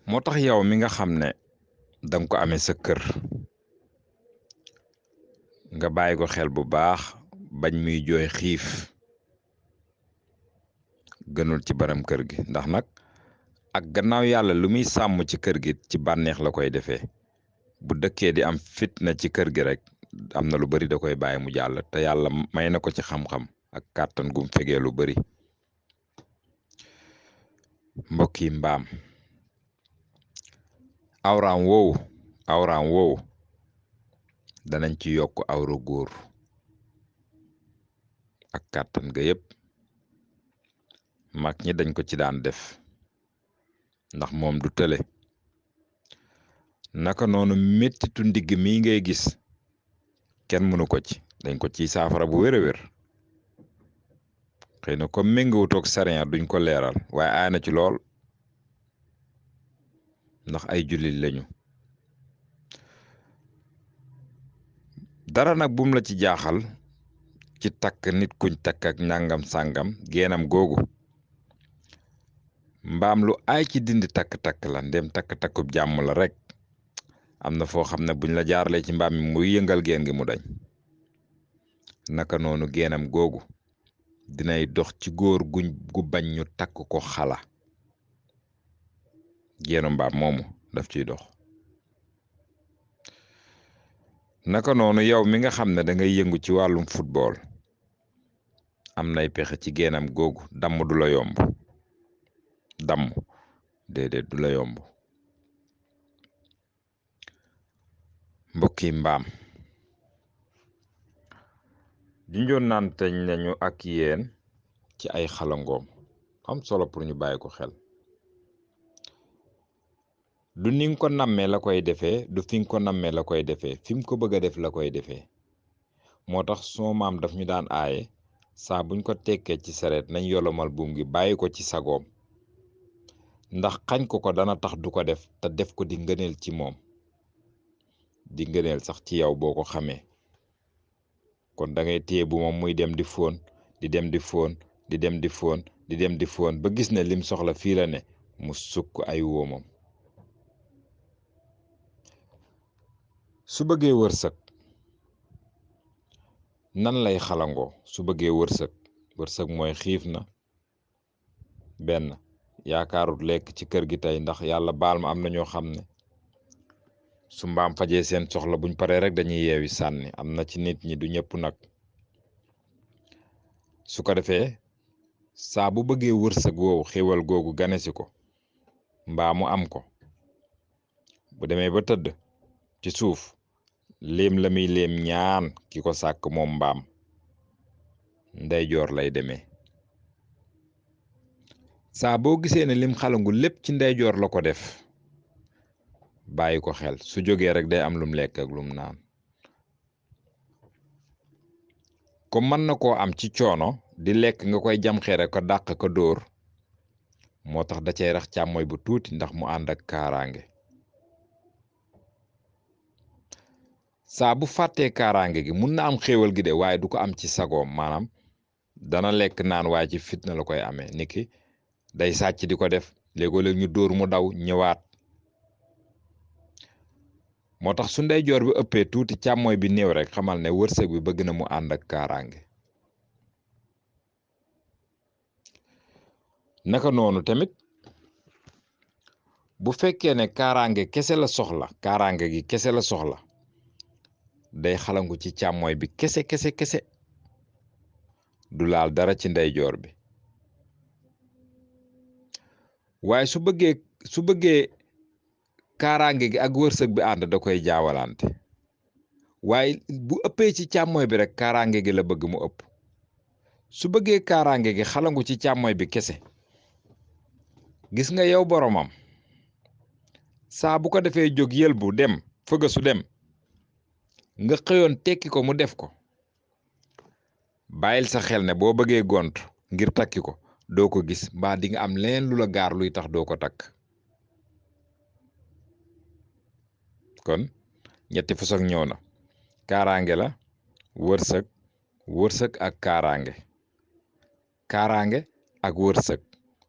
moo tax yow mi nga xam ne danga ko amee sa kër nga bàyyi ko xel bu baax bañ muy jooy xiif gënul ci baram kër gi ndax nag ak gannaaw yàlla lu muy sàmm ci kër gi ci bànneex la koy defee bu dëkkee di am fitna ci kër gi rek am na lu bari da koy bàyyi mu jàll te yàlla may na ko ci xam-xam ak kàttan gum fegee lu bari mbokk yi mbaam awraam woowu danañ ci yokk awra góor ak kàttan ga yépp mag ñi dañ ko ci daan def ndax moom du tële naka noonu mettitu ndigg mi ngay gis kenn mënu ko ci dañ ko ciy saafara bu wér a wér xëy na comme méngawutoog sariya duñ ko leeral waaye aay na ci lool ndax ay jullit lañu dara nag bum la ci jaaxal ci takk nit kuñ takk ak nàngam sàngam geenam googu mbaam lu aay ci dindi takk-takk la ndem takk-takkub jàmm la rek am na foo xam ne buñ la jaaralee ci mbaam mi muy yëngal geen gi mu dañ naka noonu geenam googu dinay dox ci góor gu bañ ñu takk ko xala geenu mbaam moomu daf ciy dox naka noonu yow mi nga xam ne da ngay yëngu ci wàllum football am nay pexe ci geenam googu damm du la yomb damm déedéet du la yomb mbokki mbaam junjoon naan teñ nañu ak yéen ci ay xalangoom am solo pour ñu bàyyi ko xel du ni nga ko nammee la koy defee du fi nga ko nammee la koy defee fi mu ko bëgg a def la koy defee moo tax soo maam daf ñu daan aaye saa buñ ko tekkee ci sareet nañ yolomal buum gi bàyyi ko ci sagoom ndax xañ ko dana tax du ko def te def ko di ngëneel ci moom di ngëneel sax ci yow boo ko xamee kon da ngay téye bu moom muy dem di fóon di dem di fóon di dem di fóon di dem di fóon ba gis ne lim soxla fii la ne mu sukk ay woomam su bëggee wërsëg nan lay xalangoo su bëggee wërsëg mooy xiif na benn yaakaarut lekk ci kër gi tey ndax yàlla baal ma am na ñoo xam ne su mbaam fajee seen soxla buñ paree rek dañuy yeewi sànni am na ci nit ñi du ñëpp nag su ko defee saa bu bëggee wërsëg woowu xéwal googu ganesi ko mbaa mu am ko bu demee ba tëdd ci suuf léem la muy léem ñaan ki ko sàkk moom mbaam ndeyjoor lay demee saa boo gisee ne lim xalangu lépp ci ndeyjoor la ko def bàyyi ko xel su jógee rek day am lum lekk ak lum naan comme mën na koo am ci coono di lekk nga koy jam xere ko dàq ko dóor moo tax da cay rax càmmooy bu tuuti ndax mu ànd ak kaaraange saa bu fàttee kaaraange gi mun na am xéewal gi de waaye du ko am ci sagoom maanaam dana lekk naan waaye ci fitna la koy amee niki day sàcc di ko def léegoo-léeg ñu dóor mu daw ñëwaat moo tax su ndeyjoor bi ëppee tuuti càmmooy bi néew rek xamal ne wërsëg bi bëgg na mu ànd ak kaaraange naka noonu tamit bu fekkee ne kaaraange kese la soxla kaaraange gi kese la soxla day xalangu ci càmmooy bi kese du laal dara ci ndeyjoor bi waaye su bëggee kaaraange gi ak wërsëg bi ànd da koy jaawalante waaye bu ëppee ci càmmooy bi rek kaaraange gi la bëgg mu ëpp su bëggee kaaraange gi xalangu ci càmmooy bi kese gis nga yow boromam saa bu ko defee jóg yëlbu dem fëgga su dem nga xëyoon tekki ko mu def ko bàyyil sa xel ne boo bëggee gont ngir takki ko doo ko gis mbaa di nga am leen lu la gaar luy tax doo ko takk kon ñetti façon ñëw na kaaraange la wërsëg ak kaaraange ak wërsëg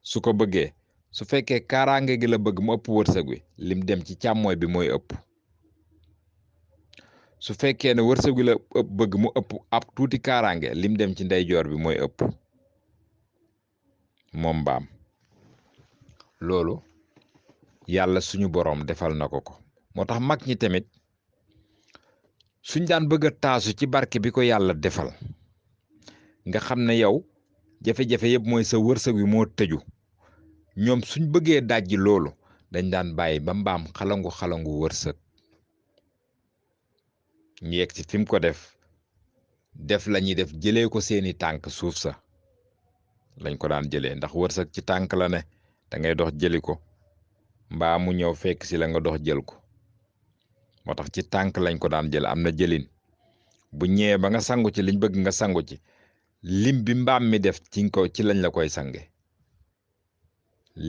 su ko bëggee su fekkee kaaraange gi la bëgg mu ëpp wërsëg wi lim dem ci càmmooy bi mooy ëpp su fekkee ne wërsëg wi la bëgg mu ëpp ab tuuti kaaraange lim dem ci ndeyjoor bi mooy ëpp moom mbaam loolu yàlla suñu boroom defal na ko moo tax mag ñi tamit suñ daan bëgg a taasu ci barke bi ko yàlla defal nga xam ne yow jafe-jafe yëpp mooy sa wërsëg wi moo tëju ñoom suñ bëggee dajji loolu dañ daan bàyyi ba mbaam xalangu wërsëg ñu yegg si fi mu ko def la ñuy def jëlee ko seeni tànk suuf sa lañ ko daan jëlee ndax wërsëg ci tànk la ne da ngay dox jëli ko mbaa mu ñëw fekk si la nga dox jël ko moo tax ci tànk lañ ko daan jël am na jëlin bu ñëwee ba nga sangu ci liñ bëgg nga sangu ci lim bi mbaam mi def ci lañ la koy sange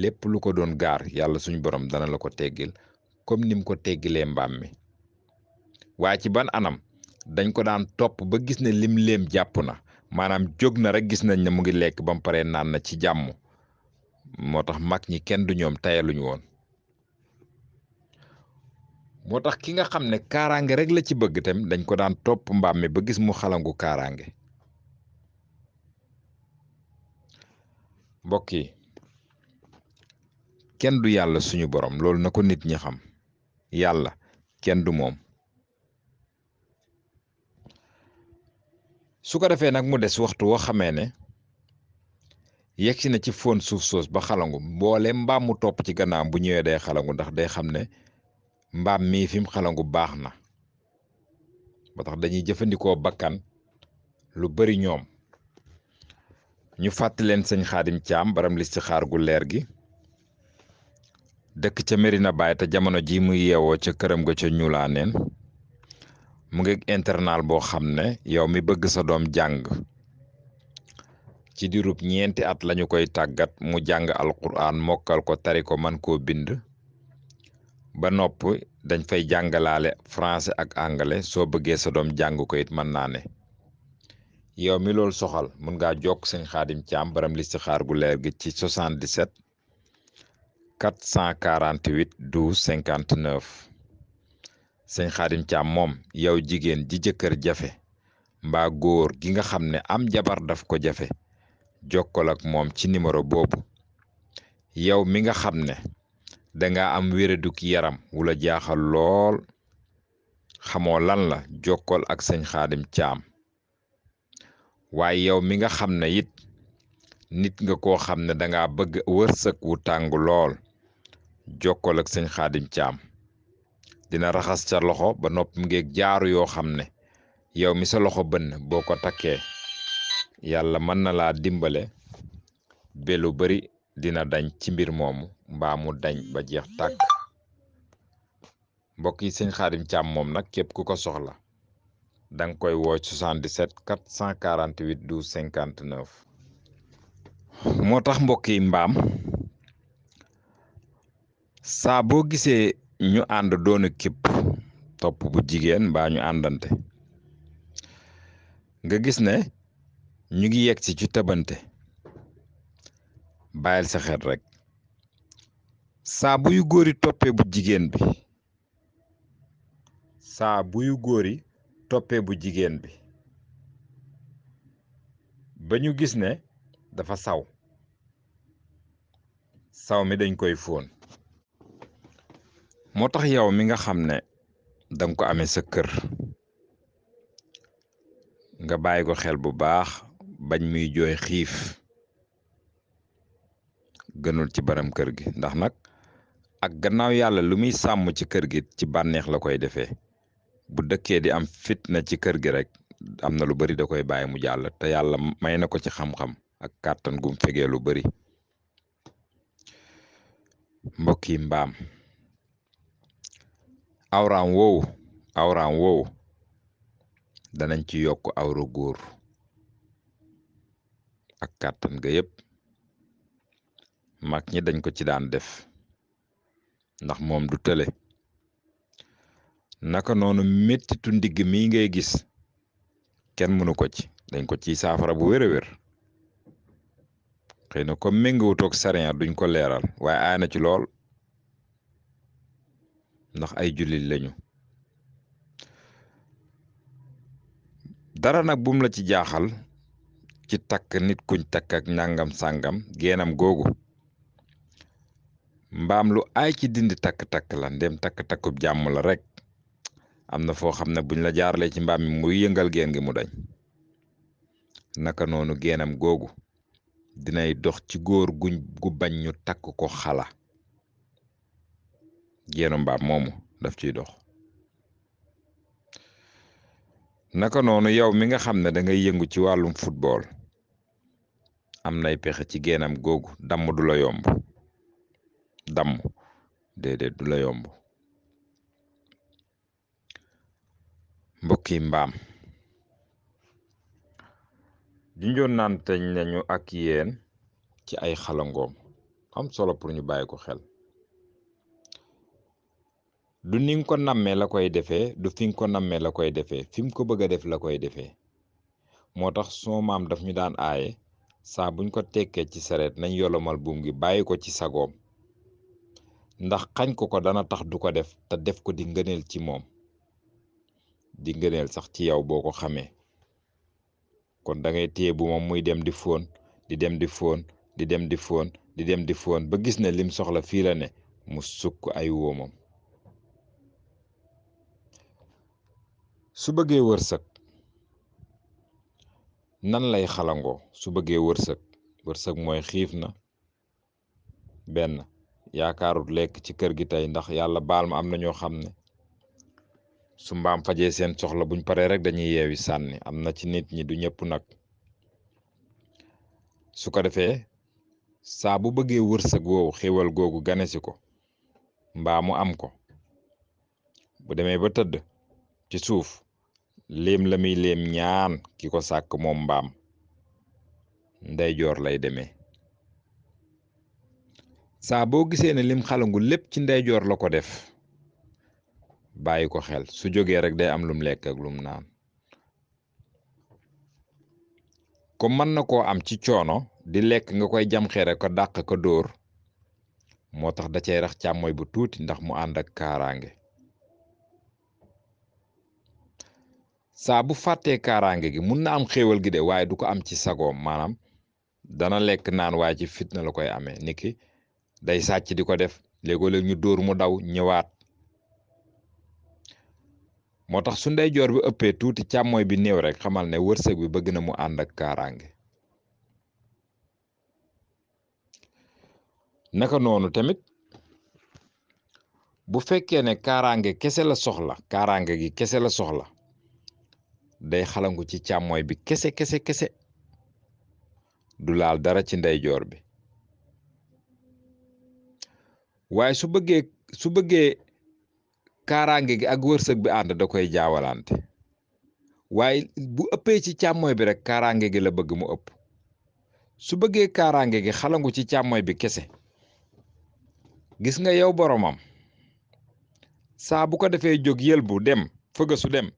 lépp lu ko doon gaar yàlla suñu borom dana la ko teggil comme ni mu ko teggilee mbaam mi waaye ci ban anam dañ ko daan topp ba gis ne lim leem jàpp na maanaam jóg na rek gis nañ ne mu ngi lekk ba mu paree naan na ci jàmm moo tax mag ñi kenn du ñoom tayaluñu woon moo tax ki nga xam ne kaaraange rek la ci bëgg tamit dañ ko daan topp mbaam mi ba gis mu xalangu kaaraange mbokk yi kenn du yàlla suñu borom loolu na ko nit ñi xam yàlla kenn du moom su ko defee nag mu des waxtu woo xamee ne yegsi na ci fóon suuf soos ba xalangu mboole mbaam mu topp ci gannaam bu ñëwee day xalangu ndax day xam ne mbaam mii fi mu xalangu baax na ba tax dañuy jëfandikoo bakkan lu bari ñoom ñu fàttali leen sëñ Xaadim Caam baram listixaar gu leer gi dëkk ca Medina Baye te jamono ji muy yeewoo ca këram ga ca ñuulaaneen mu ngi internal boo xam ne yow mi bëgg sa doom jàng ci diirub 4 at lañu koy tàggat mu jàng alquran mokkal ko tari ko man koo bind ba nopp dañ fay jàngalaale français ak anglais soo bëggee sa doom jàng ko it mën naa ne yow mi loolu soxal mun ngaa jokk sëñ Xaadim Caam baram listixaar gu leer gi ci 77 448 12 59 sëñ Xaadim Caam moom yow jigéen ji jëkkër jafe mbaa góor gi nga xam ne am jabar daf ko jafe jokkol ak moom ci numéro boobu yow mi nga xam ne danga am wéraduk yaram wula jaaxal lool xamoo lan la jokkol ak sëñ Xaadim Caam waaye yow mi nga xam ne it nit nga koo xam ne danga bëgg wërsëg wu tàng lool jokkol ak sëñ Xaadim Caam dina raxas ca loxo ba noppi ngeeg jaaru yoo xam ne yow mi sa loxo bënn boo ko takkee yàlla mën na laa dimbale ba lu bari dina dañ ci mbir moomu mbaa mu dañ ba jeex tàkk mbokk yi sëñ Xaadim Caam moom nag képp ku ko soxla danga koy woo 77 448 12 59 moo tax mbokk yi mbaam saa boo gisee ñu ànd doonu képp topp bu jigéen mbaa ñu àndante nga gis ne ñu ngi yegg si ci tëbante bàyyil sa xel rek saa bu yu góor yi toppee bu jigéen bi saa bu yu góor yi toppee bu jigéen bi ba ñu gis ne dafa saw mi dañ koy fóon moo tax yow mi nga xam ne danga ko amee sa kër nga bàyyi ko xel bu baax bañ muy jooy xiif gënul ci baram kër gi ndax nag ak gannaaw yàlla lu muy sàmm ci kër gi ci bànneex la koy defee bu dëkkee di am fitna ci kër gi rek am na lu bari da koy bàyyi mu jàll te yàlla may na ko ci xam-xam ak kàttan gum fegee lu bari mbokk yi mbaam awraam woowu danañ ci yokk awra góor ak kàttan ga yépp mag ñi dañ ko ci daan def ndax moom du tële naka noonu mettitu ndigg mi ngay gis kenn mënu ko ci dañ ko ciy saafara bu wér a wér xëy na comme méngoowutoog sariya duñ ko leeral waaye aay na ci lool ndax ay jullit lañu. dara nag bum la ci jaaxal ci takk nit kuñ takk ak nàngam sàngam geenam googu mbaam lu aay ci dindi takk-takk la ndem takk-takkub jàmm la rek am na foo xam ne buñ la jaaralee ci mbaam mi muy yëngal geen gi mu dañ. naka noonu geenam googu dinay dox ci góor gu bañ ñu takk ko xala geenu mbaam moomu daf ciy dox. naka noonu yow mi nga xam ne da ngay yëngu ci wàllum football am nay pexe ci geenam googu damm du la yomb damm déedéet du la yomb. mbokki mbaam junjoon naan teñ nañu ak yéen ci ay xalangoom am solo pour ñu bàyyi ko xel. du ni nga ko nammee la koy defee du fi nga ko nammee la koy defee fi mu ko bëgg a def la koy defee moo tax soo maam daf ñu daan aaye saa buñ ko tekkee ci sareet nañ yolomal buum gi bàyyi ko ci sagoom ndax xañ ko dana tax du ko def te def ko di ngëneel ci moom di ngëneel sax ci yow boo ko xamee. kon da ngay téye bu moom muy dem di fóon di dem di fóon di dem di fóon di dem di fóon ba gis ne lim soxla fii la ne mu sukk ay wóomam. su bëggee wërsëg nan lay xalangoo su bëggee wërsëg mooy xiif na benn yaakaarut lekk ci kër gi tey ndax yàlla baal ma am na ñoo xam ne su mbaam fajee seen soxla buñ paree rek dañuy yeewi sànni am na ci nit ñi du ñëpp nag. su ko defee saa bu bëggee wërsëg woowu xéwal googu ganesi ko mbaa mu am ko bu demee ba tëdd ci suuf léem la muy léem ñaan ki ko sàkk moom mbaam ndeyjoor lay demee. saa boo gisee ne lim xalangu lépp ci ndeyjoor la ko def bàyyi ko xel su jógee rek day am lum lekk ak lum naan. comme mën na koo am ci coono di lekk nga koy jam xeere ko dàq ko dóor moo tax da cay rax càmmooy bu tuuti ndax mu ànd ak kaaraange. saa bu fàttee kaaraange gi mun na am xéewal gi de waaye du ko am ci sagoom maanaam dana lekk naan waaye ci fitna la koy amee niki day sàcc di ko def léegoo-léeg ñu dóor mu daw ñëwaat. moo tax su ndeyjoor bi ëppee tuuti càmmooy bi néew rek xamal ne wërsëg bi bëgg na mu ànd ak kaaraange. naka noonu tamit bu fekkee ne kaaraange kese la soxla kaaraange gi kese la soxla day xalangu ci càmmooy bi kese du laal dara ci ndeyjoor bi. waaye su bëggee kaaraange gi ak wërsëg bi ànd da koy jaawalante waaye bu ëppee ci càmmooy bi rek kaaraange gi la bëgg mu ëpp. su bëggee kaaraange gi xalangu ci càmmooy bi kese gis nga yow boromam saa bu ko defee jóg yëlbu dem fëgga su dem